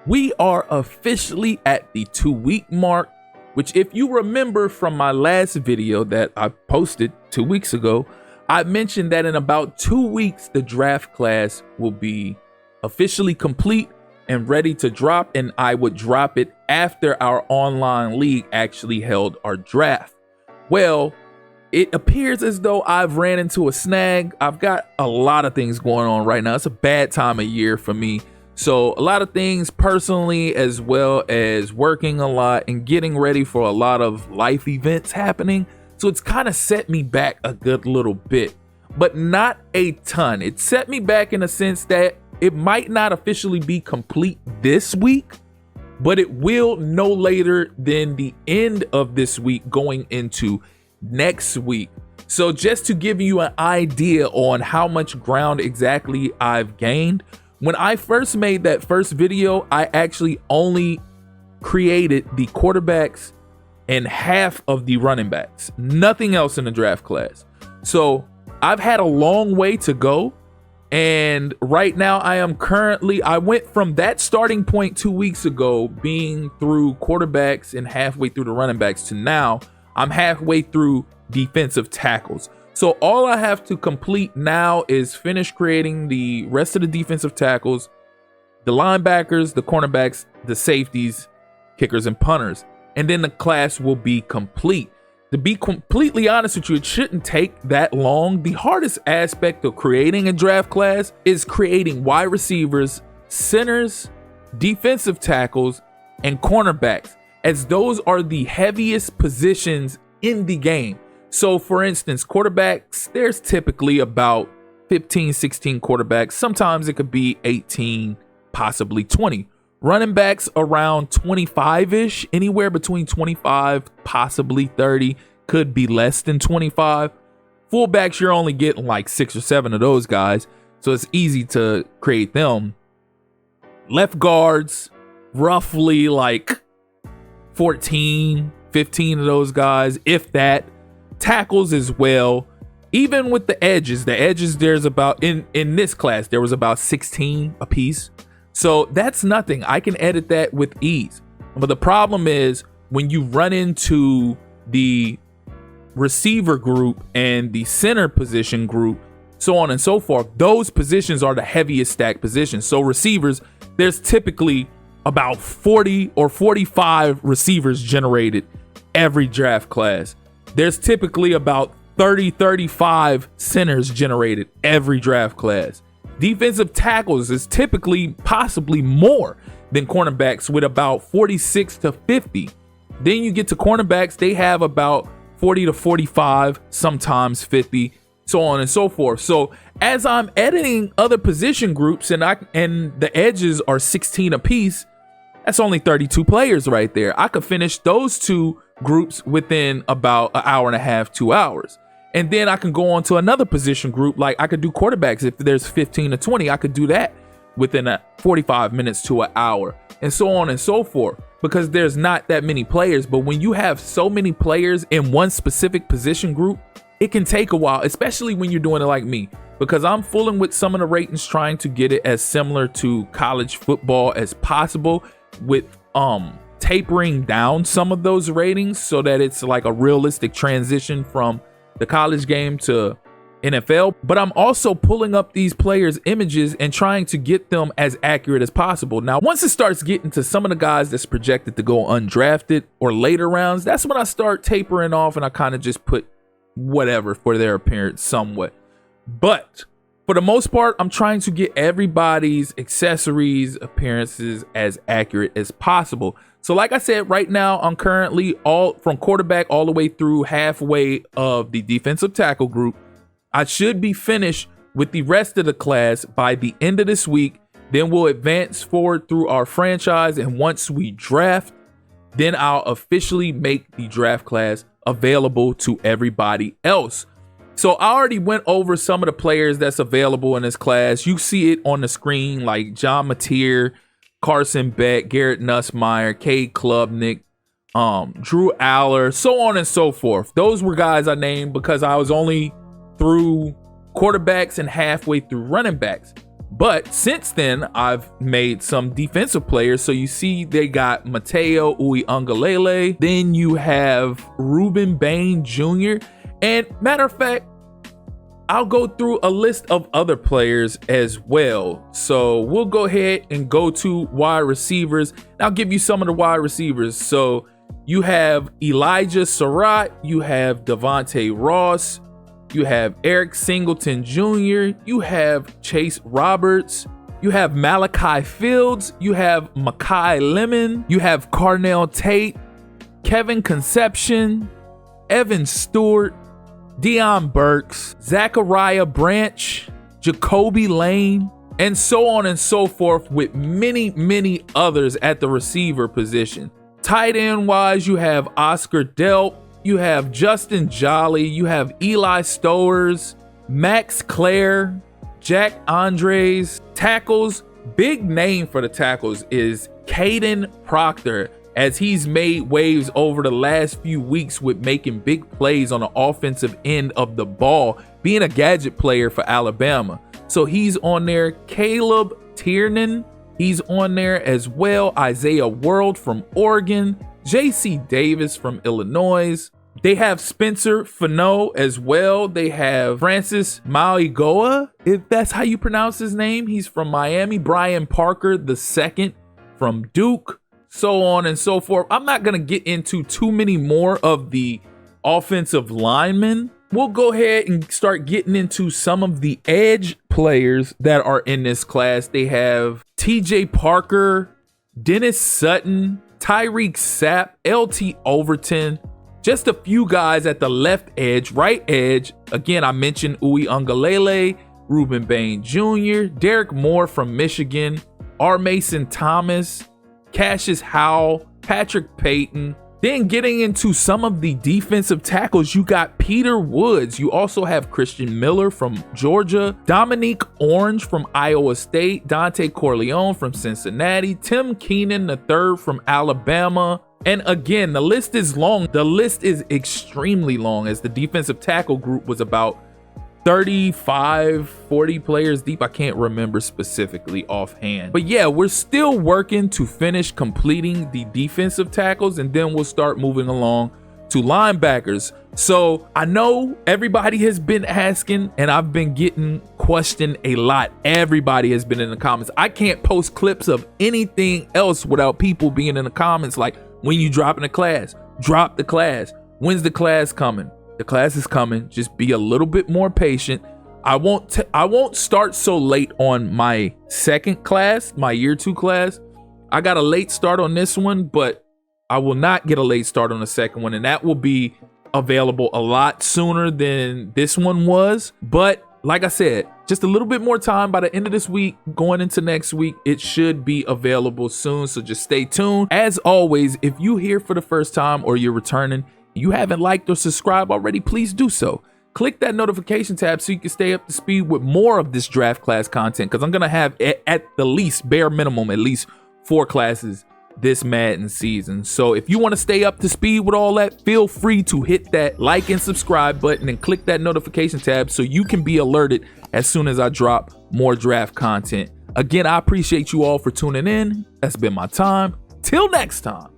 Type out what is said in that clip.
We are officially at the 2-week mark, which if you remember from my last video that I posted 2 weeks ago, I mentioned that in about 2 weeks, the draft class will be officially complete and ready to drop, and I would drop it after our online league actually held our draft. Well, it appears as though I've ran into a snag. I've got a lot of things going on right now. It's a bad time of year for me. So a lot of things personally, as well as working a lot and getting ready for a lot of life events happening. So it's kind of set me back a good little bit, but not a ton. It set me back in a sense that it might not officially be complete this week, but it will no later than the end of this week going into next week. So just to give you an idea on how much ground exactly I've gained, when I first made that first video, I actually only created the quarterbacks and half of the running backs, nothing else in the draft class. So I've had a long way to go. And right now I went from that starting point 2 weeks ago, being through quarterbacks and halfway through the running backs, to now I'm halfway through defensive tackles. So all I have to complete now is finish creating the rest of the defensive tackles, the linebackers, the cornerbacks, the safeties, kickers, and punters. And then the class will be complete. To be completely honest with you, it shouldn't take that long. The hardest aspect of creating a draft class is creating wide receivers, centers, defensive tackles, and cornerbacks, as those are the heaviest positions in the game. So for instance, quarterbacks, there's typically about 15, 16 quarterbacks. Sometimes it could be 18, possibly 20. Running backs around 25-ish, anywhere between 25, possibly 30, could be less than 25. Fullbacks, you're only getting like 6 or 7 of those guys, so it's easy to create them. Left guards, roughly like 14, 15 of those guys, if that. Tackles as well. Even with the edges, there's about, in this class, there was about 16 a piece. So that's nothing. I can edit that with ease. But the problem is when you run into the receiver group and the center position group, so on and so forth, those positions are the heaviest stack positions. So receivers, there's typically about 40 or 45 receivers generated every draft class. There's typically about 30, 35 centers generated every draft class. Defensive tackles is typically possibly more than cornerbacks, with about 46 to 50. Then you get to cornerbacks, they have about 40 to 45, sometimes 50, so on and so forth. So as I'm editing other position groups and the edges are 16 apiece, that's only 32 players right there. I could finish those two groups within about an hour and a half, 2 hours. And then I can go on to another position group. Like I could do quarterbacks. If there's 15 to 20, I could do that within 45 minutes to an hour, and so on and so forth, because there's not that many players. But when you have so many players in one specific position group, it can take a while, especially when you're doing it like me, because I'm fooling with some of the ratings, trying to get it as similar to college football as possible, with tapering down some of those ratings so that it's like a realistic transition from the college game to NFL. But I'm also pulling up these players' images and trying to get them as accurate as possible. Now, once it starts getting to some of the guys that's projected to go undrafted or later rounds, that's when I start tapering off and I kind of just put whatever for their appearance somewhat. But for the most part, I'm trying to get everybody's accessories, appearances as accurate as possible. So like I said, right now, I'm currently all from quarterback all the way through halfway of the defensive tackle group. I should be finished with the rest of the class by the end of this week. Then we'll advance forward through our franchise. And once we draft, then I'll officially make the draft class available to everybody else. So I already went over some of the players that's available in this class. You see it on the screen, like John Mateer, Carson Beck, Garrett Nussmeier, Cade Klubnik, Drew Aller, so on and so forth. Those were guys I named because I was only through quarterbacks and halfway through running backs. But since then, I've made some defensive players. So you see they got Mateo Uiagalelei. Then you have Ruben Bain Jr. And matter of fact, I'll go through a list of other players as well. So we'll go ahead and go to wide receivers. And I'll give you some of the wide receivers. So you have Elijah Surratt, you have Devontae Ross, you have Eric Singleton Jr., you have Chase Roberts, you have Malachi Fields, you have Makai Lemon, you have Carnell Tate, Kevin Conception, Evan Stewart, Deion Burks, Zachariah Branch, Jacoby Lane, and so on and so forth, with many others at the receiver position. Tight end wise, you have Oscar Delp, you have Justin Jolly, you have Eli Stowers, Max Clare, Jack Andres. Tackles, big name for the tackles is Caden Proctor, as he's made waves over the last few weeks with making big plays on the offensive end of the ball, being a gadget player for Alabama. So he's on there. Caleb Tiernan, he's on there as well. Isaiah World from Oregon, JC Davis from Illinois. They have Spencer Fano as well. They have Francis Mauigoa, if that's how you pronounce his name. He's from Miami. Brian Parker II from Duke, so on and so forth. I'm not going to get into too many more of the offensive linemen. We'll go ahead and start getting into some of the edge players that are in this class. They have TJ Parker, Dennis Sutton, Tyreek Sapp, LT Overton, just a few guys at the left edge. Right edge, again, I mentioned Uiagalelei, Ruben Bain Jr., Derek Moore from Michigan, R. Mason Thomas, Cassius Howell, Patrick Payton. Then getting into some of the defensive tackles, you got Peter Woods. You also have Christian Miller from Georgia, Dominique Orange from Iowa State, Dante Corleone from Cincinnati, Tim Keenan III from Alabama. And again, the list is long. The list is extremely long, as the defensive tackle group was about 35, 40 players deep. I can't remember specifically offhand. But yeah, we're still working to finish completing the defensive tackles, and then we'll start moving along to linebackers. So I know everybody has been asking, and I've been getting questioned a lot. Everybody has been in the comments. I can't post clips of anything else without people being in the comments like, when you dropping a class, drop the class. When's the class coming? The class is coming. Just be a little bit more patient. I won't start so late on my second class, my year 2 class. I got a late start on this one, but I will not get a late start on the second one, and that will be available a lot sooner than this one was. But like I said, just a little bit more time. By the end of this week, going into next week, it should be available soon. So just stay tuned. As always, if you're here for the first time or you're returning, you haven't liked or subscribed already, please do so. Click that notification tab so you can stay up to speed with more of this draft class content, because I'm going to have at the least, bare minimum, at least 4 classes this Madden season. So if you want to stay up to speed with all that, feel free to hit that like and subscribe button and click that notification tab so you can be alerted as soon as I drop more draft content. Again, I appreciate you all for tuning in. That's been my time. Till next time.